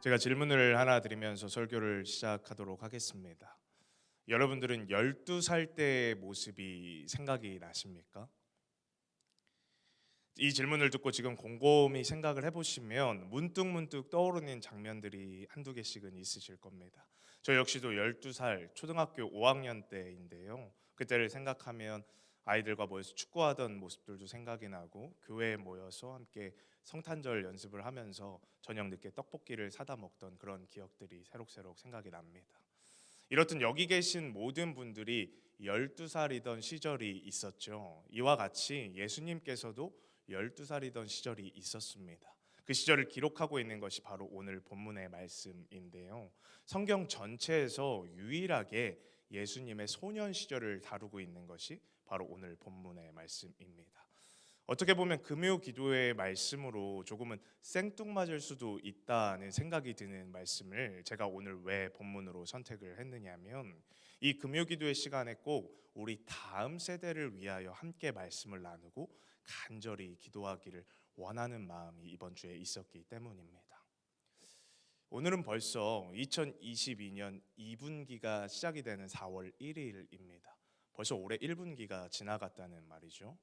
제가 질문을 하나 드리면서 설교를 시작하도록 하겠습니다. 여러분들은 12살 때의 모습이 생각이 나십니까? 이 질문을 듣고 지금 곰곰이 생각을 해보시면 문득문득 떠오르는 장면들이 한두 개씩은 있으실 겁니다. 저 역시도 12살 초등학교 5학년 때인데요. 그때를 생각하면 아이들과 모여서 축구하던 모습들도 생각이 나고 교회에 모여서 함께 성탄절 연습을 하면서 저녁 늦게 떡볶이를 사다 먹던 그런 기억들이 새록새록 생각이 납니다. 이렇듯 여기 계신 모든 분들이 12살이던 시절이 있었죠. 이와 같이 예수님께서도 12살이던 시절이 있었습니다. 그 시절을 기록하고 있는 것이 바로 오늘 본문의 말씀인데요. 성경 전체에서 유일하게 예수님의 소년 시절을 다루고 있는 것이 바로 오늘 본문의 말씀입니다. 어떻게 보면 금요 기도의 말씀으로 조금은 생뚱맞을 수도 있다는 생각이 드는 말씀을 제가 오늘 왜 본문으로 선택을 했느냐면, 이 금요 기도의 시간에 꼭 우리 다음 세대를 위하여 함께 말씀을 나누고 간절히 기도하기를 원하는 마음이 이번 주에 있었기 때문입니다. 오늘은 벌써 2022년 2분기가 시작이 되는 4월 1일입니다. 벌써 올해 1분기가 지나갔다는 말이죠.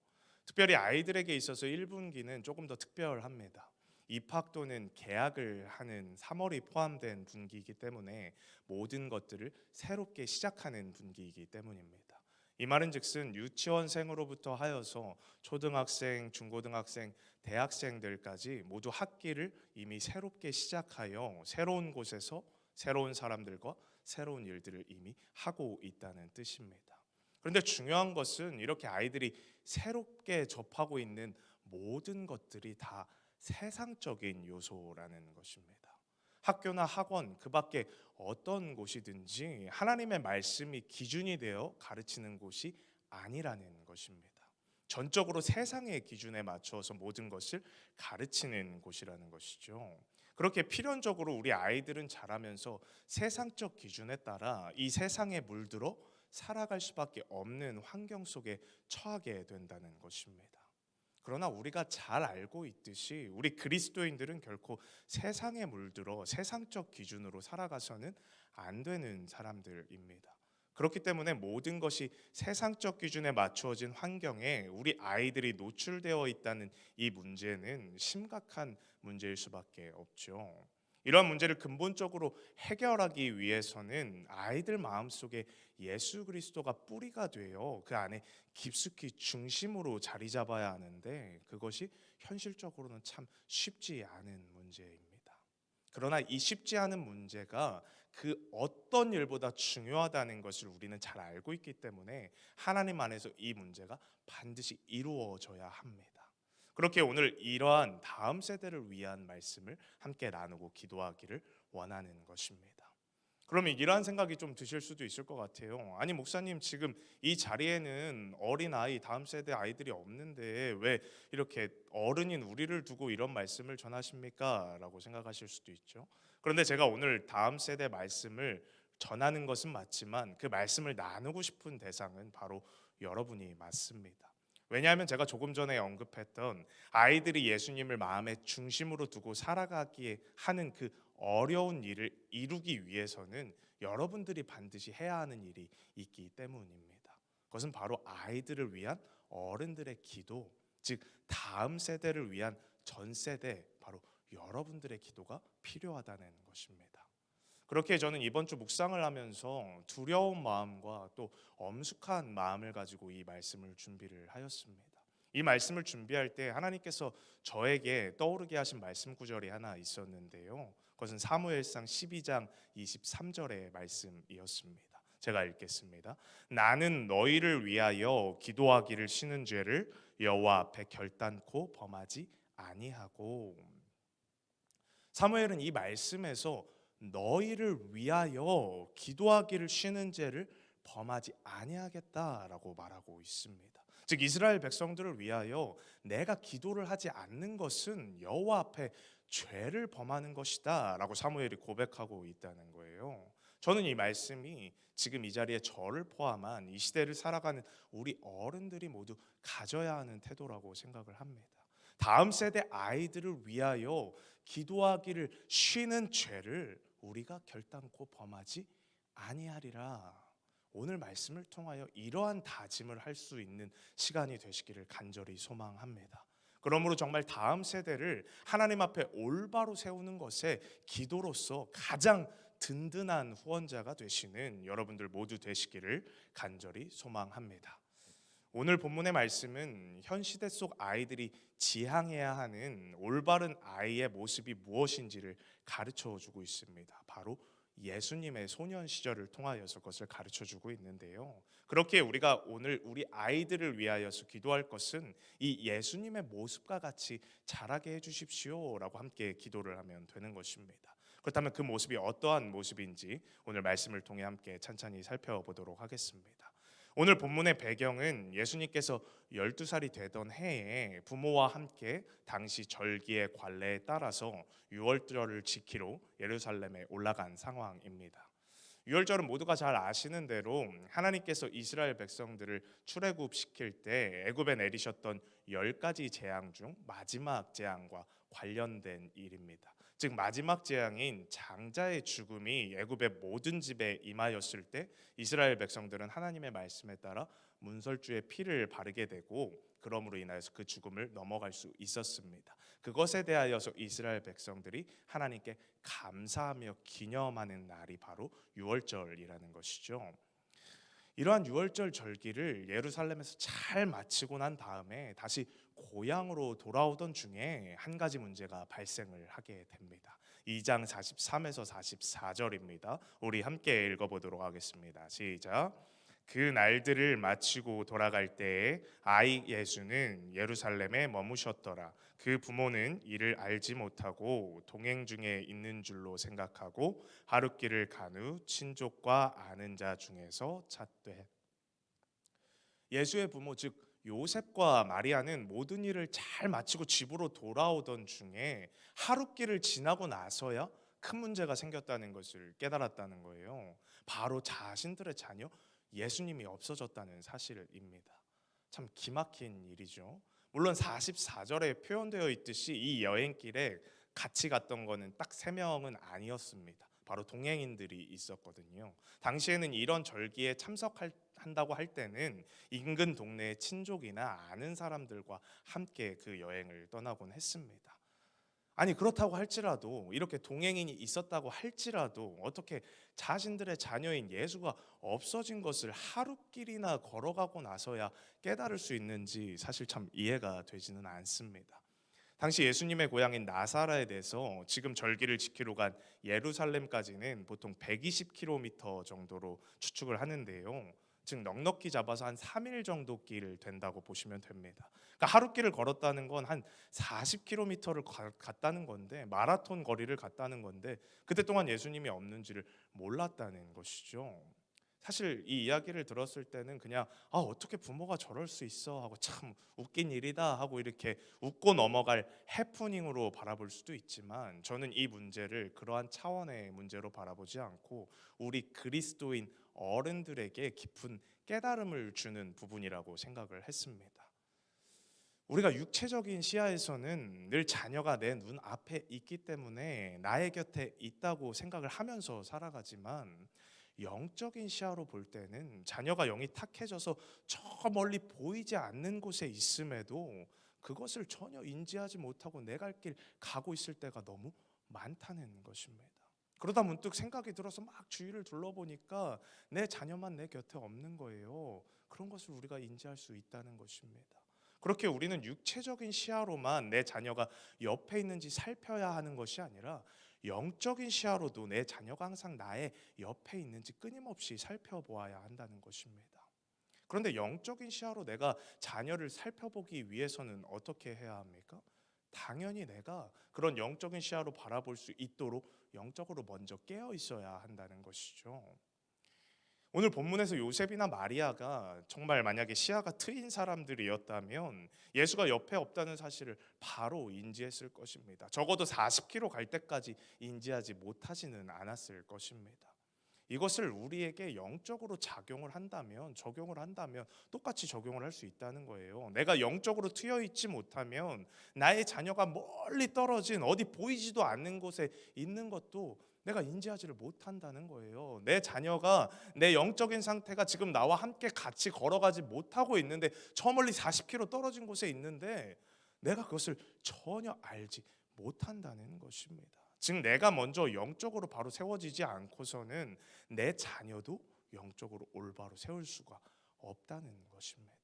특별히 아이들에게 있어서 1분기는 조금 더 특별합니다. 입학 또는 개학을 하는 3월이 포함된 분기이기 때문에 모든 것들을 새롭게 시작하는 분기이기 때문입니다. 이 말은즉슨 유치원생으로부터 하여서 초등학생, 중고등학생, 대학생들까지 모두 학기를 이미 새롭게 시작하여 새로운 곳에서 새로운 사람들과 새로운 일들을 이미 하고 있다는 뜻입니다. 그런데 중요한 것은 이렇게 아이들이 새롭게 접하고 있는 모든 것들이 다 세상적인 요소라는 것입니다. 학교나 학원, 그 밖에 어떤 곳이든지 하나님의 말씀이 기준이 되어 가르치는 곳이 아니라는 것입니다. 전적으로 세상의 기준에 맞추어서 모든 것을 가르치는 곳이라는 것이죠. 그렇게 필연적으로 우리 아이들은 자라면서 세상적 기준에 따라 이 세상에 물들어 살아갈 수밖에 없는 환경 속에 처하게 된다는 것입니다. 그러나 우리가 잘 알고 있듯이 우리 그리스도인들은 결코 세상에 물들어 세상적 기준으로 살아가서는 안 되는 사람들입니다. 그렇기 때문에 모든 것이 세상적 기준에 맞추어진 환경에 우리 아이들이 노출되어 있다는 이 문제는 심각한 문제일 수밖에 없죠. 이러한 문제를 근본적으로 해결하기 위해서는 아이들 마음속에 예수 그리스도가 뿌리가 되어 그 안에 깊숙이 중심으로 자리 잡아야 하는데, 그것이 현실적으로는 참 쉽지 않은 문제입니다. 그러나 이 쉽지 않은 문제가 그 어떤 일보다 중요하다는 것을 우리는 잘 알고 있기 때문에 하나님 안에서 이 문제가 반드시 이루어져야 합니다. 그렇게 오늘 이러한 다음 세대를 위한 말씀을 함께 나누고 기도하기를 원하는 것입니다. 그러면 이러한 생각이 좀 드실 수도 있을 것 같아요. 아니 목사님, 지금 이 자리에는 어린 아이, 다음 세대 아이들이 없는데 왜 이렇게 어른인 우리를 두고 이런 말씀을 전하십니까? 라고 생각하실 수도 있죠. 그런데 제가 오늘 다음 세대 말씀을 전하는 것은 맞지만 그 말씀을 나누고 싶은 대상은 바로 여러분이 맞습니다. 왜냐하면 제가 조금 전에 언급했던 아이들이 예수님을 마음의 중심으로 두고 살아가기에 하는 그 어려운 일을 이루기 위해서는 여러분들이 반드시 해야 하는 일이 있기 때문입니다. 그것은 바로 아이들을 위한 어른들의 기도, 즉 다음 세대를 위한 전 세대, 바로 여러분들의 기도가 필요하다는 것입니다. 그렇게 저는 이번 주 묵상을 하면서 두려운 마음과 또 엄숙한 마음을 가지고 이 말씀을 준비를 하였습니다. 이 말씀을 준비할 때 하나님께서 저에게 떠오르게 하신 말씀 구절이 하나 있었는데요. 그것은 사무엘상 12장 23절의 말씀이었습니다. 제가 읽겠습니다. 나는 너희를 위하여 기도하기를 쉬는 죄를 여호와 앞에 결단코 범하지 아니하고. 사무엘은 이 말씀에서 너희를 위하여 기도하기를 쉬는 죄를 범하지 아니하겠다라고 말하고 있습니다. 즉 이스라엘 백성들을 위하여 내가 기도를 하지 않는 것은 여호와 앞에 죄를 범하는 것이다라고 사무엘이 고백하고 있다는 거예요. 저는 이 말씀이 지금 이 자리에 저를 포함한 이 시대를 살아가는 우리 어른들이 모두 가져야 하는 태도라고 생각을 합니다. 다음 세대 아이들을 위하여 기도하기를 쉬는 죄를 우리가 결단코 범하지 아니하리라. 오늘 말씀을 통하여 이러한 다짐을 할 수 있는 시간이 되시기를 간절히 소망합니다. 그러므로 정말 다음 세대를 하나님 앞에 올바로 세우는 것에 기도로서 가장 든든한 후원자가 되시는 여러분들 모두 되시기를 간절히 소망합니다. 오늘 본문의 말씀은 현 시대 속 아이들이 지향해야 하는 올바른 아이의 모습이 무엇인지를 가르쳐 주고 있습니다. 바로 예수님의 소년 시절을 통하여서 그것을 가르쳐 주고 있는데요. 그렇게 우리가 오늘 우리 아이들을 위하여서 기도할 것은 이 예수님의 모습과 같이 자라게 해 주십시오라고 함께 기도를 하면 되는 것입니다. 그렇다면 그 모습이 어떠한 모습인지 오늘 말씀을 통해 함께 찬찬히 살펴보도록 하겠습니다. 오늘 본문의 배경은 예수님께서 12살이 되던 해에 부모와 함께 당시 절기의 관례에 따라서 유월절을 지키러 예루살렘에 올라간 상황입니다. 유월절은 모두가 잘 아시는 대로 하나님께서 이스라엘 백성들을 출애굽시킬 때 애굽에 내리셨던 10가지 재앙 중 마지막 재앙과 관련된 일입니다. 즉 마지막 재앙인 장자의 죽음이 애굽의 모든 집에 임하였을 때 이스라엘 백성들은 하나님의 말씀에 따라 문설주의 피를 바르게 되고 그러므로 인하여서 그 죽음을 넘어갈 수 있었습니다. 그것에 대하여서 이스라엘 백성들이 하나님께 감사하며 기념하는 날이 바로 유월절이라는 것이죠. 이러한 유월절 절기를 예루살렘에서 잘 마치고 난 다음에 다시 고향으로 돌아오던 중에 한 가지 문제가 발생을 하게 됩니다. 2장 43에서 44절입니다. 우리 함께 읽어보도록 하겠습니다. 시작. 그 날들을 마치고 돌아갈 때에 아이 예수는 예루살렘에 머무셨더라. 그 부모는 이를 알지 못하고 동행 중에 있는 줄로 생각하고 하룻길을 간 후 친족과 아는 자 중에서 찾되. 예수의 부모 즉 요셉과 마리아는 모든 일을 잘 마치고 집으로 돌아오던 중에 하룻길을 지나고 나서야 큰 문제가 생겼다는 것을 깨달았다는 거예요. 바로 자신들의 자녀 예수님이 없어졌다는 사실입니다. 참 기막힌 일이죠. 물론 44절에 표현되어 있듯이 이 여행길에 같이 갔던 거는 딱 3명은 아니었습니다. 바로 동행인들이 있었거든요. 당시에는 이런 절기에 참석한다고 할 때는 인근 동네의 친족이나 아는 사람들과 함께 그 여행을 떠나곤 했습니다. 아니 그렇다고 할지라도 이렇게 동행인이 있었다고 할지라도 어떻게 자신들의 자녀인 예수가 없어진 것을 하루길이나 걸어가고 나서야 깨달을 수 있는지 사실 참 이해가 되지는 않습니다. 당시 예수님의 고향인 나사렛에서 지금 절기를 지키러 간 예루살렘까지는 보통 120km 정도로 추측을 하는데요. 즉 넉넉히 잡아서 한 3일 정도 길 된다고 보시면 됩니다. 그러니까 하루 길을 걸었다는 건 한 40km를 갔다는 건데 마라톤 거리를 갔다는 건데 그때 동안 예수님이 없는지를 몰랐다는 것이죠. 사실 이 이야기를 들었을 때는 그냥 어떻게 부모가 저럴 수 있어 하고 참 웃긴 일이다 하고 이렇게 웃고 넘어갈 해프닝으로 바라볼 수도 있지만 저는 이 문제를 그러한 차원의 문제로 바라보지 않고 우리 그리스도인 어른들에게 깊은 깨달음을 주는 부분이라고 생각을 했습니다. 우리가 육체적인 시야에서는 늘 자녀가 내 눈 앞에 있기 때문에 나의 곁에 있다고 생각을 하면서 살아가지만 영적인 시야로 볼 때는 자녀가 영이 탁해져서 저 멀리 보이지 않는 곳에 있음에도 그것을 전혀 인지하지 못하고 내 갈 길 가고 있을 때가 너무 많다는 것입니다. 그러다 문득 생각이 들어서 막 주위를 둘러보니까 내 자녀만 내 곁에 없는 거예요. 그런 것을 우리가 인지할 수 있다는 것입니다. 그렇게 우리는 육체적인 시야로만 내 자녀가 옆에 있는지 살펴야 하는 것이 아니라 영적인 시야로도 내 자녀가 항상 나의 옆에 있는지 끊임없이 살펴보아야 한다는 것입니다. 그런데 영적인 시야로 내가 자녀를 살펴보기 위해서는 어떻게 해야 합니까? 당연히 내가 그런 영적인 시야로 바라볼 수 있도록 영적으로 먼저 깨어 있어야 한다는 것이죠. 오늘 본문에서 요셉이나 마리아가 정말 만약에 시야가 트인 사람들이었다면 예수가 옆에 없다는 사실을 바로 인지했을 것입니다. 적어도 40km 갈 때까지 인지하지 못하지는 않았을 것입니다. 이것을 우리에게 영적으로 적용을 한다면 똑같이 적용을 할 수 있다는 거예요. 내가 영적으로 트여 있지 못하면 나의 자녀가 멀리 떨어진 어디 보이지도 않는 곳에 있는 것도 내가 인지하지를 못한다는 거예요. 내 자녀가 내 영적인 상태가 지금 나와 함께 같이 걸어가지 못하고 있는데 저 멀리 40km 떨어진 곳에 있는데 내가 그것을 전혀 알지 못한다는 것입니다. 즉 내가 먼저 영적으로 바로 세워지지 않고서는 내 자녀도 영적으로 올바로 세울 수가 없다는 것입니다.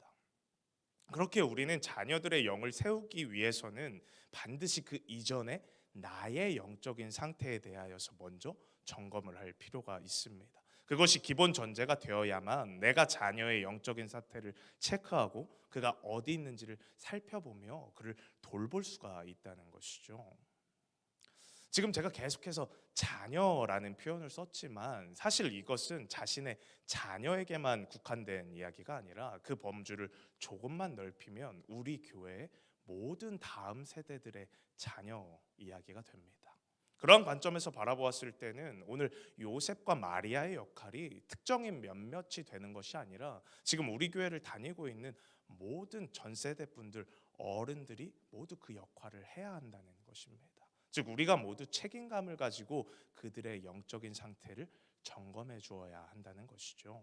그렇게 우리는 자녀들의 영을 세우기 위해서는 반드시 그 이전에 나의 영적인 상태에 대하여서 먼저 점검을 할 필요가 있습니다. 그것이 기본 전제가 되어야만 내가 자녀의 영적인 상태를 체크하고 그가 어디 있는지를 살펴보며 그를 돌볼 수가 있다는 것이죠. 지금 제가 계속해서 자녀라는 표현을 썼지만 사실 이것은 자신의 자녀에게만 국한된 이야기가 아니라 그 범주를 조금만 넓히면 우리 교회의 모든 다음 세대들의 자녀 이야기가 됩니다. 그런 관점에서 바라보았을 때는 오늘 요셉과 마리아의 역할이 특정인 몇몇이 되는 것이 아니라 지금 우리 교회를 다니고 있는 모든 전 세대 분들 어른들이 모두 그 역할을 해야 한다는 것입니다. 즉 우리가 모두 책임감을 가지고 그들의 영적인 상태를 점검해 주어야 한다는 것이죠.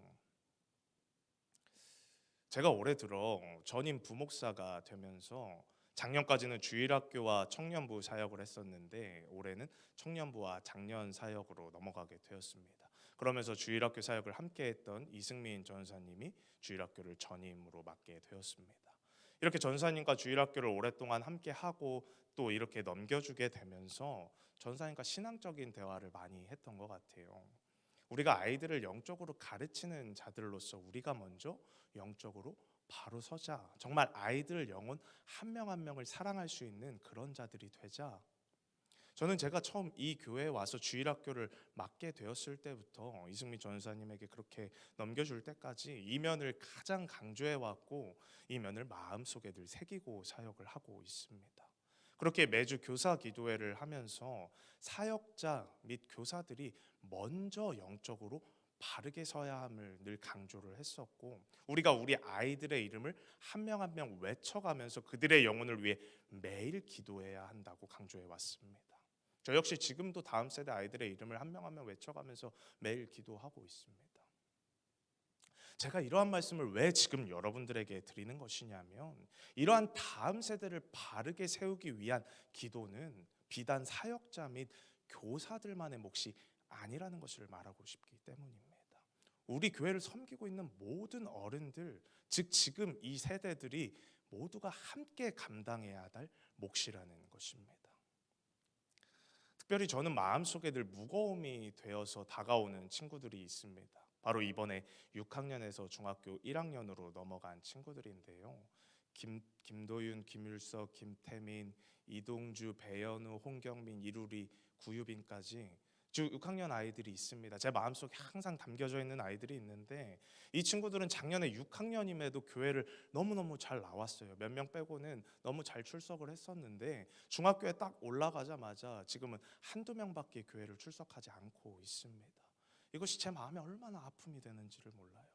제가 올해 들어 전임 부목사가 되면서 작년까지는 주일학교와 청년부 사역을 했었는데 올해는 청년부와 장년 사역으로 넘어가게 되었습니다. 그러면서 주일학교 사역을 함께 했던 이승민 전사님이 주일학교를 전임으로 맡게 되었습니다. 이렇게 전사님과 주일학교를 오랫동안 함께 하고 또 이렇게 넘겨주게 되면서 전사님과 신앙적인 대화를 많이 했던 것 같아요. 우리가 아이들을 영적으로 가르치는 자들로서 우리가 먼저 영적으로 바로 서자. 정말 아이들 영혼 한 명 한 명을 사랑할 수 있는 그런 자들이 되자. 저는 제가 처음 이 교회에 와서 주일학교를 맡게 되었을 때부터 이승민 전사님에게 그렇게 넘겨줄 때까지 이 면을 가장 강조해 왔고 이 면을 마음속에 늘 새기고 사역을 하고 있습니다. 그렇게 매주 교사 기도회를 하면서 사역자 및 교사들이 먼저 영적으로 바르게 서야 함을 늘 강조를 했었고 우리가 우리 아이들의 이름을 한 명 한 명 외쳐가면서 그들의 영혼을 위해 매일 기도해야 한다고 강조해 왔습니다. 저 역시 지금도 다음 세대 아이들의 이름을 한 명 한 명 외쳐가면서 매일 기도하고 있습니다. 제가 이러한 말씀을 왜 지금 여러분들에게 드리는 것이냐면 이러한 다음 세대를 바르게 세우기 위한 기도는 비단 사역자 및 교사들만의 몫이 아니라는 것을 말하고 싶기 때문입니다. 우리 교회를 섬기고 있는 모든 어른들, 즉 지금 이 세대들이 모두가 함께 감당해야 할 몫이라는 것입니다. 특별히 저는 마음속에 늘 무거움이 되어서 다가오는 친구들이 있습니다. 바로 이번에 6학년에서 중학교 1학년으로 넘어간 친구들인데요. 김도윤, 김율석, 김태민, 이동주, 배현우, 홍경민, 이루리, 구유빈까지 즉 6학년 아이들이 있습니다. 제 마음속에 항상 담겨져 있는 아이들이 있는데 이 친구들은 작년에 6학년임에도 교회를 너무너무 잘 나왔어요. 몇 명 빼고는 너무 잘 출석을 했었는데 중학교에 딱 올라가자마자 지금은 한두 명밖에 교회를 출석하지 않고 있습니다. 이것이 제 마음에 얼마나 아픔이 되는지를 몰라요.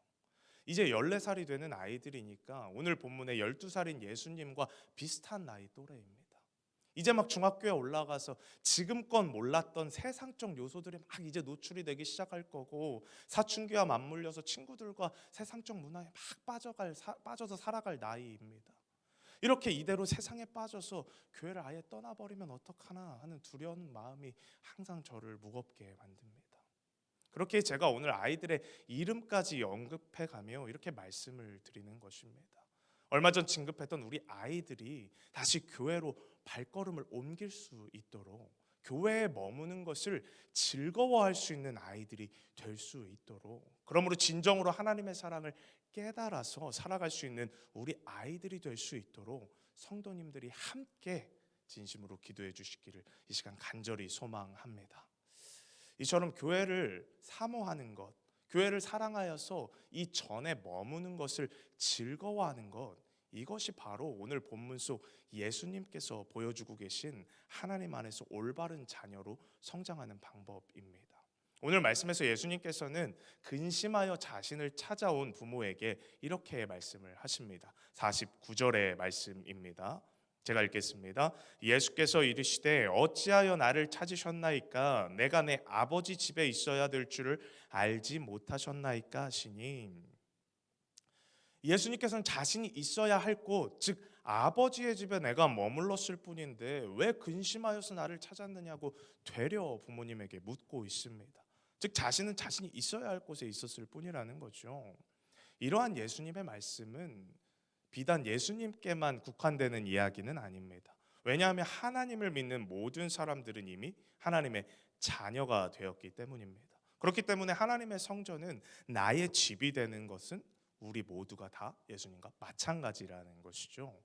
이제 14살이 되는 아이들이니까 오늘 본문의 12살인 예수님과 비슷한 나이 또래입니다. 이제 막 중학교에 올라가서 지금껏 몰랐던 세상적 요소들이 막 이제 노출이 되기 시작할 거고 사춘기와 맞물려서 친구들과 세상적 문화에 막 빠져서 살아갈 나이입니다. 이렇게 이대로 세상에 빠져서 교회를 아예 떠나버리면 어떡하나 하는 두려운 마음이 항상 저를 무겁게 만듭니다. 그렇게 제가 오늘 아이들의 이름까지 언급해가며 이렇게 말씀을 드리는 것입니다. 얼마 전 진급했던 우리 아이들이 다시 교회로 발걸음을 옮길 수 있도록 교회에 머무는 것을 즐거워할 수 있는 아이들이 될 수 있도록 그러므로 진정으로 하나님의 사랑을 깨달아서 살아갈 수 있는 우리 아이들이 될 수 있도록 성도님들이 함께 진심으로 기도해 주시기를 이 시간 간절히 소망합니다. 이처럼 교회를 사모하는 것, 교회를 사랑하여서 이 전에 머무는 것을 즐거워하는 것, 이것이 바로 오늘 본문 속 예수님께서 보여주고 계신 하나님 안에서 올바른 자녀로 성장하는 방법입니다. 오늘 말씀에서 예수님께서는 근심하여 자신을 찾아온 부모에게 이렇게 말씀을 하십니다. 49절의 말씀입니다. 제가 읽겠습니다. 예수께서 이르시되 어찌하여 나를 찾으셨나이까? 내가 내 아버지 집에 있어야 될 줄을 알지 못하셨나이까 하시니, 예수님께서는 자신이 있어야 할 곳, 즉 아버지의 집에 내가 머물렀을 뿐인데 왜 근심하여서 나를 찾았느냐고 되려 부모님에게 묻고 있습니다. 즉 자신은 자신이 있어야 할 곳에 있었을 뿐이라는 거죠. 이러한 예수님의 말씀은 비단 예수님께만 국한되는 이야기는 아닙니다. 왜냐하면 하나님을 믿는 모든 사람들은 이미 하나님의 자녀가 되었기 때문입니다. 그렇기 때문에 하나님의 성전은 나의 집이 되는 것은 우리 모두가 다 예수님과 마찬가지라는 것이죠.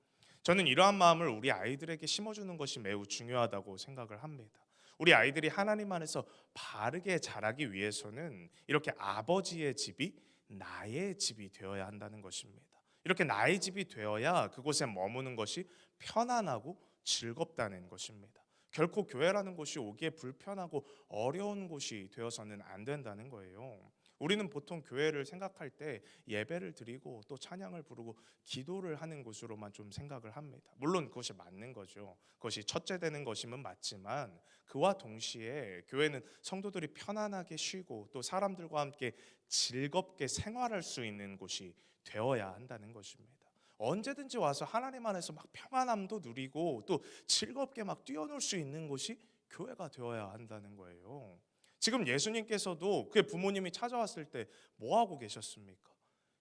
저는 이러한 마음을 우리 아이들에게 심어주는 것이 매우 중요하다고 생각을 합니다. 우리 아이들이 하나님 안에서 바르게 자라기 위해서는 이렇게 아버지의 집이 나의 집이 되어야 한다는 것입니다. 이렇게 나의 집이 되어야 그곳에 머무는 것이 편안하고 즐겁다는 것입니다. 결코 교회라는 곳이 오기에 불편하고 어려운 곳이 되어서는 안 된다는 거예요. 우리는 보통 교회를 생각할 때 예배를 드리고 또 찬양을 부르고 기도를 하는 곳으로만 좀 생각을 합니다. 물론 그것이 맞는 거죠. 그것이 첫째 되는 것이면 맞지만 그와 동시에 교회는 성도들이 편안하게 쉬고 또 사람들과 함께 즐겁게 생활할 수 있는 곳이 되어야 한다는 것입니다. 언제든지 와서 하나님 안에서 막 평안함도 누리고 또 즐겁게 막 뛰어놀 수 있는 곳이 교회가 되어야 한다는 거예요. 지금 예수님께서도 그의 부모님이 찾아왔을 때 뭐 하고 계셨습니까?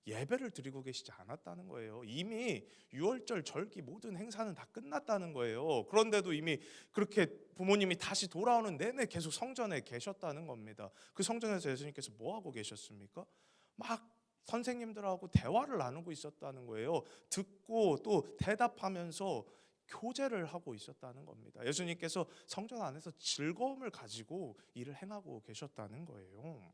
예배를 드리고 계시지 않았다는 거예요. 이미 유월절 절기 모든 행사는 다 끝났다는 거예요. 그런데도 이미 그렇게 부모님이 다시 돌아오는 내내 계속 성전에 계셨다는 겁니다. 그 성전에서 예수님께서 뭐 하고 계셨습니까? 막 선생님들하고 대화를 나누고 있었다는 거예요. 듣고 또 대답하면서 교제를 하고 있었다는 겁니다. 예수님께서 성전 안에서 즐거움을 가지고 일을 행하고 계셨다는 거예요.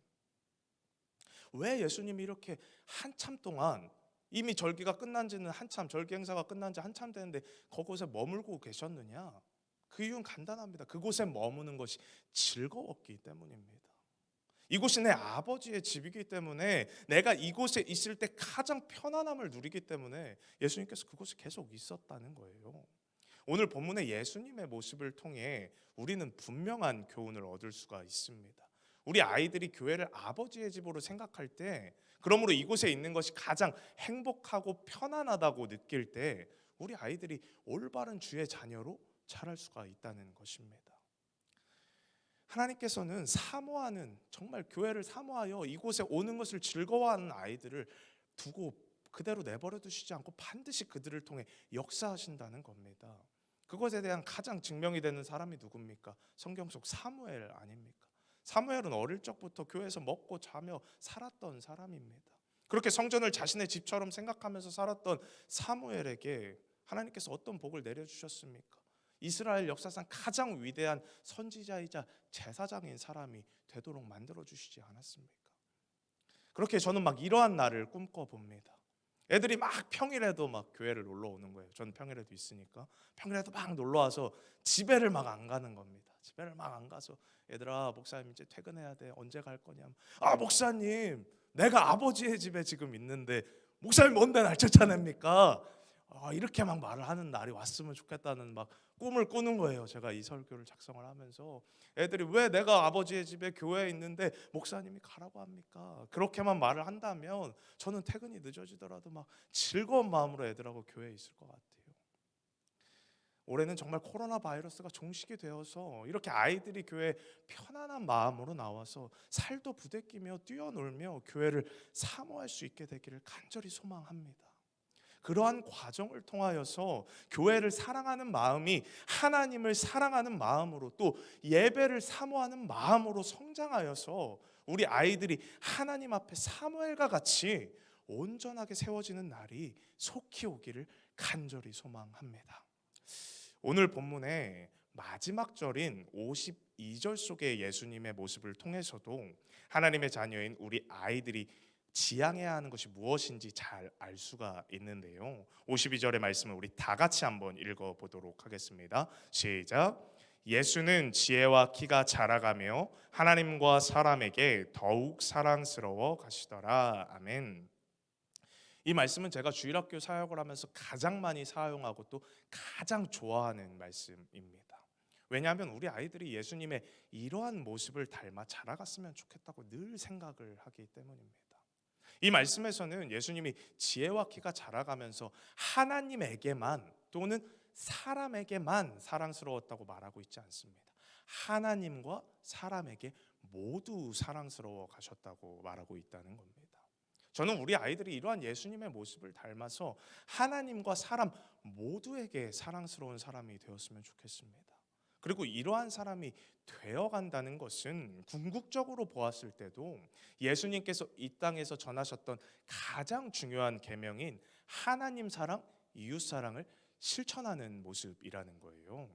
왜 예수님이 이렇게 한참 동안, 이미 절기가 끝난 지는 한참, 절기 행사가 끝난 지 한참 되는데 그곳에 머물고 계셨느냐? 그 이유는 간단합니다. 그곳에 머무는 것이 즐거웠기 때문입니다. 이곳이 내 아버지의 집이기 때문에 내가 이곳에 있을 때 가장 편안함을 누리기 때문에 예수님께서 그곳에 계속 있었다는 거예요. 오늘 본문의 예수님의 모습을 통해 우리는 분명한 교훈을 얻을 수가 있습니다. 우리 아이들이 교회를 아버지의 집으로 생각할 때, 그러므로 이곳에 있는 것이 가장 행복하고 편안하다고 느낄 때 우리 아이들이 올바른 주의 자녀로 자랄 수가 있다는 것입니다. 하나님께서는 사모하는, 정말 교회를 사모하여 이곳에 오는 것을 즐거워하는 아이들을 두고 그대로 내버려 두시지 않고 반드시 그들을 통해 역사하신다는 겁니다. 그것에 대한 가장 증명이 되는 사람이 누굽니까? 성경 속 사무엘 아닙니까? 사무엘은 어릴 적부터 교회에서 먹고 자며 살았던 사람입니다. 그렇게 성전을 자신의 집처럼 생각하면서 살았던 사무엘에게 하나님께서 어떤 복을 내려주셨습니까? 이스라엘 역사상 가장 위대한 선지자이자 제사장인 사람이 되도록 만들어 주시지 않았습니까? 그렇게 저는 막 이러한 날을 꿈꿔 봅니다. 애들이 막 평일에도 막 교회를 놀러 오는 거예요. 저는 평일에도 있으니까 평일에도 막 놀러 와서 집에를 막 안 가는 겁니다. 집에를 막 안 가서 얘들아, 목사님 이제 퇴근해야 돼. 언제 갈 거냐? 아, 목사님, 내가 아버지의 집에 지금 있는데 목사님 뭔데 날 쫓아냅니까? 이렇게 막 말을 하는 날이 왔으면 좋겠다는 막 꿈을 꾸는 거예요. 제가 이 설교를 작성을 하면서 애들이 왜 내가 아버지의 집에 교회에 있는데 목사님이 가라고 합니까? 그렇게만 말을 한다면 저는 퇴근이 늦어지더라도 막 즐거운 마음으로 애들하고 교회에 있을 것 같아요. 올해는 정말 코로나 바이러스가 종식이 되어서 이렇게 아이들이 교회에 편안한 마음으로 나와서 살도 부대끼며 뛰어놀며 교회를 사모할 수 있게 되기를 간절히 소망합니다. 그러한 과정을 통하여서 교회를 사랑하는 마음이 하나님을 사랑하는 마음으로 또 예배를 사모하는 마음으로 성장하여서 우리 아이들이 하나님 앞에 사무엘과 같이 온전하게 세워지는 날이 속히 오기를 간절히 소망합니다. 오늘 본문의 마지막 절인 52절 속의 예수님의 모습을 통해서도 하나님의 자녀인 우리 아이들이 지향해야 하는 것이 무엇인지 잘 알 수가 있는데요. 52절의 말씀을 우리 다 같이 한번 읽어보도록 하겠습니다. 시작. 예수는 지혜와 키가 자라가며 하나님과 사람에게 더욱 사랑스러워 가시더라. 아멘. 이 말씀은 제가 주일학교 사역을 하면서 가장 많이 사용하고 또 가장 좋아하는 말씀입니다. 왜냐하면 우리 아이들이 예수님의 이러한 모습을 닮아 자라갔으면 좋겠다고 늘 생각을 하기 때문입니다. 이 말씀에서는 예수님이 지혜와 키가 자라가면서 하나님에게만 또는 사람에게만 사랑스러웠다고 말하고 있지 않습니다. 하나님과 사람에게 모두 사랑스러워 가셨다고 말하고 있다는 겁니다. 저는 우리 아이들이 이러한 예수님의 모습을 닮아서 하나님과 사람 모두에게 사랑스러운 사람이 되었으면 좋겠습니다. 그리고 이러한 사람이 되어간다는 것은 궁극적으로 보았을 때도 예수님께서 이 땅에서 전하셨던 가장 중요한 계명인 하나님 사랑, 이웃 사랑을 실천하는 모습이라는 거예요.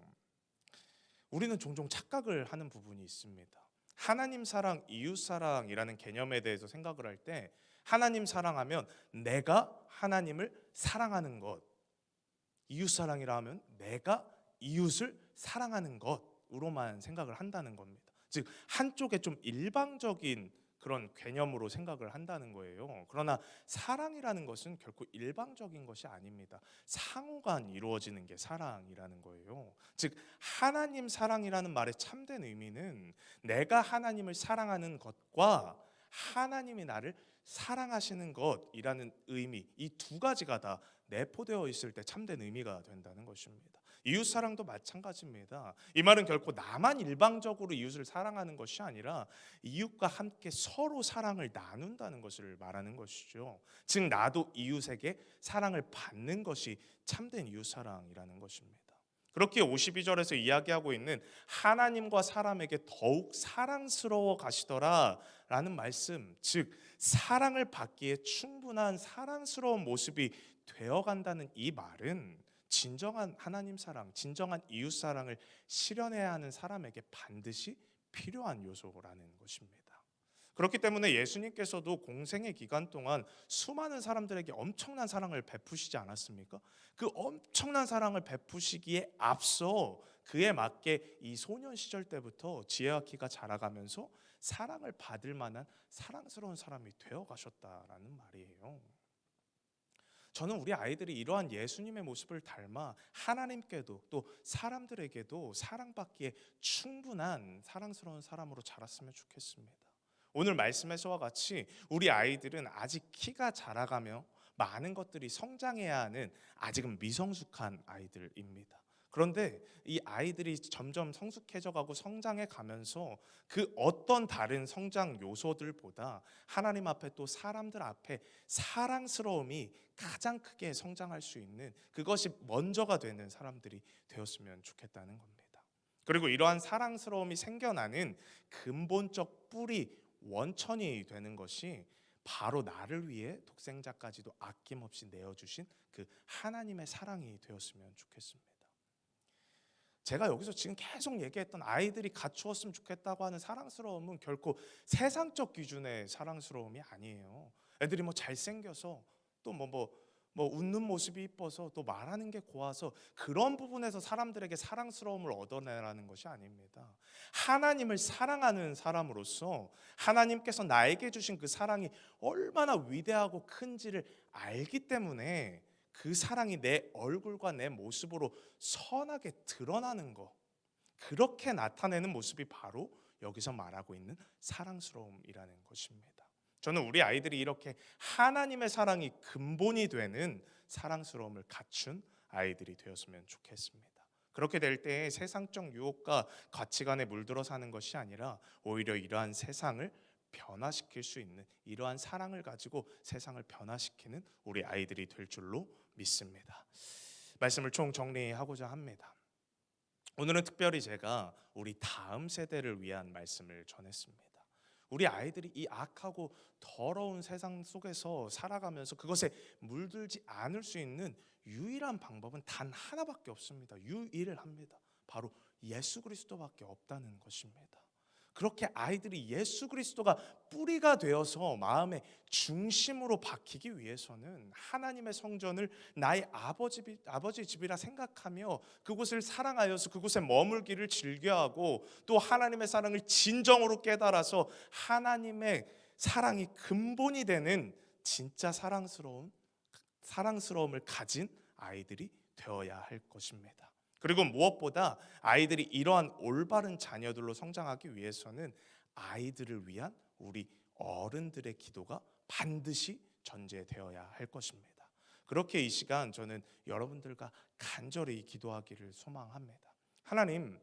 우리는 종종 착각을 하는 부분이 있습니다. 하나님 사랑, 이웃 사랑이라는 개념에 대해서 생각을 할 때 하나님 사랑하면 내가 하나님을 사랑하는 것, 이웃 사랑이라 하면 내가 이웃을 사랑하는 것으로만 생각을 한다는 겁니다. 즉 한쪽에 좀 일방적인 그런 개념으로 생각을 한다는 거예요. 그러나 사랑이라는 것은 결코 일방적인 것이 아닙니다. 상호간 이루어지는 게 사랑이라는 거예요. 즉 하나님 사랑이라는 말의 참된 의미는 내가 하나님을 사랑하는 것과 하나님이 나를 사랑하시는 것이라는 의미, 이 두 가지가 다 내포되어 있을 때 참된 의미가 된다는 것입니다. 이웃 사랑도 마찬가지입니다. 이 말은 결코 나만 일방적으로 이웃을 사랑하는 것이 아니라 이웃과 함께 서로 사랑을 나눈다는 것을 말하는 것이죠. 즉 나도 이웃에게 사랑을 받는 것이 참된 이웃 사랑이라는 것입니다. 그렇게 52절에서 이야기하고 있는 하나님과 사람에게 더욱 사랑스러워 가시더라 라는 말씀, 즉 사랑을 받기에 충분한 사랑스러운 모습이 되어간다는 이 말은 진정한 하나님 사랑, 진정한 이웃 사랑을 실현해야 하는 사람에게 반드시 필요한 요소라는 것입니다. 그렇기 때문에 예수님께서도 공생의 기간 동안 수많은 사람들에게 엄청난 사랑을 베푸시지 않았습니까? 그 엄청난 사랑을 베푸시기에 앞서 그에 맞게 이 소년 시절 때부터 지혜와 키가 자라가면서 사랑을 받을 만한 사랑스러운 사람이 되어 가셨다라는 말이에요. 저는 우리 아이들이 이러한 예수님의 모습을 닮아 하나님께도 또 사람들에게도 사랑받기에 충분한 사랑스러운 사람으로 자랐으면 좋겠습니다. 오늘 말씀에서와 같이 우리 아이들은 아직 키가 자라가며 많은 것들이 성장해야 하는 아직은 미성숙한 아이들입니다. 그런데 이 아이들이 점점 성숙해져 가고 성장해 가면서 그 어떤 다른 성장 요소들보다 하나님 앞에 또 사람들 앞에 사랑스러움이 가장 크게 성장할 수 있는 그것이 먼저가 되는 사람들이 되었으면 좋겠다는 겁니다. 그리고 이러한 사랑스러움이 생겨나는 근본적 뿌리 원천이 되는 것이 바로 나를 위해 독생자까지도 아낌없이 내어주신 그 하나님의 사랑이 되었으면 좋겠습니다. 제가 여기서 지금 계속 얘기했던 아이들이 갖추었으면 좋겠다고 하는 사랑스러움은 결코 세상적 기준의 사랑스러움이 아니에요. 애들이 뭐 잘생겨서 또 웃는 모습이 이뻐서 또 말하는 게 고와서 그런 부분에서 사람들에게 사랑스러움을 얻어내라는 것이 아닙니다. 하나님을 사랑하는 사람으로서 하나님께서 나에게 주신 그 사랑이 얼마나 위대하고 큰지를 알기 때문에 그 사랑이 내 얼굴과 내 모습으로 선하게 드러나는 것, 그렇게 나타내는 모습이 바로 여기서 말하고 있는 사랑스러움이라는 것입니다. 저는 우리 아이들이 이렇게 하나님의 사랑이 근본이 되는 사랑스러움을 갖춘 아이들이 되었으면 좋겠습니다. 그렇게 될 때 세상적 유혹과 가치관에 물들어 사는 것이 아니라 오히려 이러한 세상을 변화시킬 수 있는 이러한 사랑을 가지고 세상을 변화시키는 우리 아이들이 될 줄로 믿습니다. 말씀을 총 정리하고자 합니다. 오늘은 특별히 제가 우리 다음 세대를 위한 말씀을 전했습니다. 우리 아이들이 이 악하고 더러운 세상 속에서 살아가면서 그것에 물들지 않을 수 있는 유일한 방법은 단 하나밖에 없습니다. 유일합니다. 바로 예수 그리스도밖에 없다는 것입니다. 그렇게 아이들이 예수 그리스도가 뿌리가 되어서 마음의 중심으로 박히기 위해서는 하나님의 성전을 나의 아버지 집이라 생각하며 그곳을 사랑하여서 그곳에 머물기를 즐겨하고 또 하나님의 사랑을 진정으로 깨달아서 하나님의 사랑이 근본이 되는 진짜 사랑스러움을 가진 아이들이 되어야 할 것입니다. 그리고 무엇보다 아이들이 이러한 올바른 자녀들로 성장하기 위해서는 아이들을 위한 우리 어른들의 기도가 반드시 전제되어야 할 것입니다. 그렇게 이 시간 저는 여러분들과 간절히 기도하기를 소망합니다. 하나님,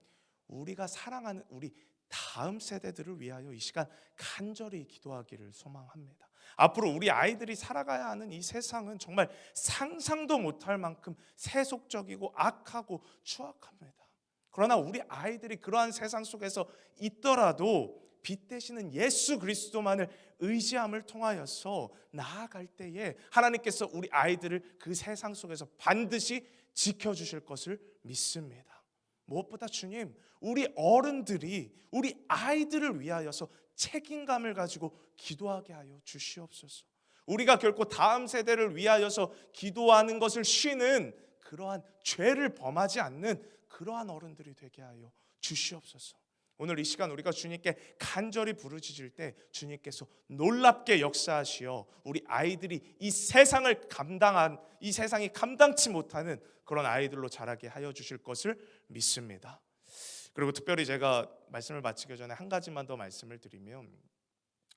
우리가 사랑하는 우리 다음 세대들을 위하여 이 시간 간절히 기도하기를 소망합니다. 앞으로 우리 아이들이 살아가야 하는 이 세상은 정말 상상도 못할 만큼 세속적이고 악하고 추악합니다. 그러나 우리 아이들이 그러한 세상 속에서 있더라도 빛 되시는 예수 그리스도만을 의지함을 통하여서 나아갈 때에 하나님께서 우리 아이들을 그 세상 속에서 반드시 지켜주실 것을 믿습니다. 무엇보다 주님, 우리 어른들이 우리 아이들을 위하여서 책임감을 가지고 기도하게 하여 주시옵소서. 우리가 결코 다음 세대를 위하여서 기도하는 것을 쉬는 그러한 죄를 범하지 않는 그러한 어른들이 되게 하여 주시옵소서. 오늘 이 시간 우리가 주님께 간절히 부르짖을 때 주님께서 놀랍게 역사하시어 우리 아이들이 이 세상이 감당치 못하는 그런 아이들로 자라게 하여 주실 것을 믿습니다. 그리고 특별히 제가 말씀을 마치기 전에 한 가지만 더 말씀을 드리면,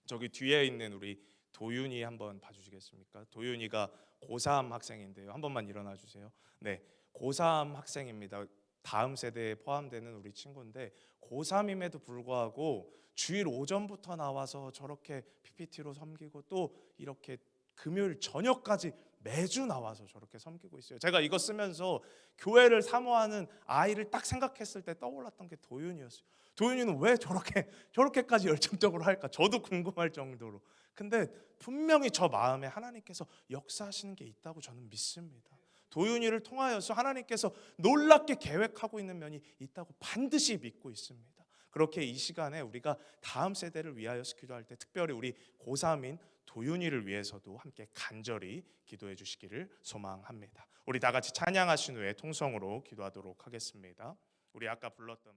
저기 뒤에 있는 우리 도윤이 한번 봐주시겠습니까? 도윤이가 고3 학생인데요. 한 번만 일어나 주세요. 네, 고3 학생입니다. 다음 세대에 포함되는 우리 친구인데 고3임에도 불구하고 주일 오전부터 나와서 저렇게 PPT로 섬기고 또 이렇게 금요일 저녁까지 매주 나와서 저렇게 섬기고 있어요. 제가 이거 쓰면서 교회를 사모하는 아이를 딱 생각했을 때 떠올랐던 게 도윤이었어요. 도윤이는 왜 저렇게까지 열정적으로 할까? 저도 궁금할 정도로. 근데 분명히 저 마음에 하나님께서 역사하시는 게 있다고 저는 믿습니다. 도윤이를 통하여서 하나님께서 놀랍게 계획하고 있는 면이 있다고 반드시 믿고 있습니다. 그렇게 이 시간에 우리가 다음 세대를 위하여서 기도할 때 특별히 우리 고3인 도윤이를 위해서도 함께 간절히 기도해 주시기를 소망합니다. 우리 다 같이 찬양하신 후에 통성으로 기도하도록 하겠습니다. 우리 아까 불렀던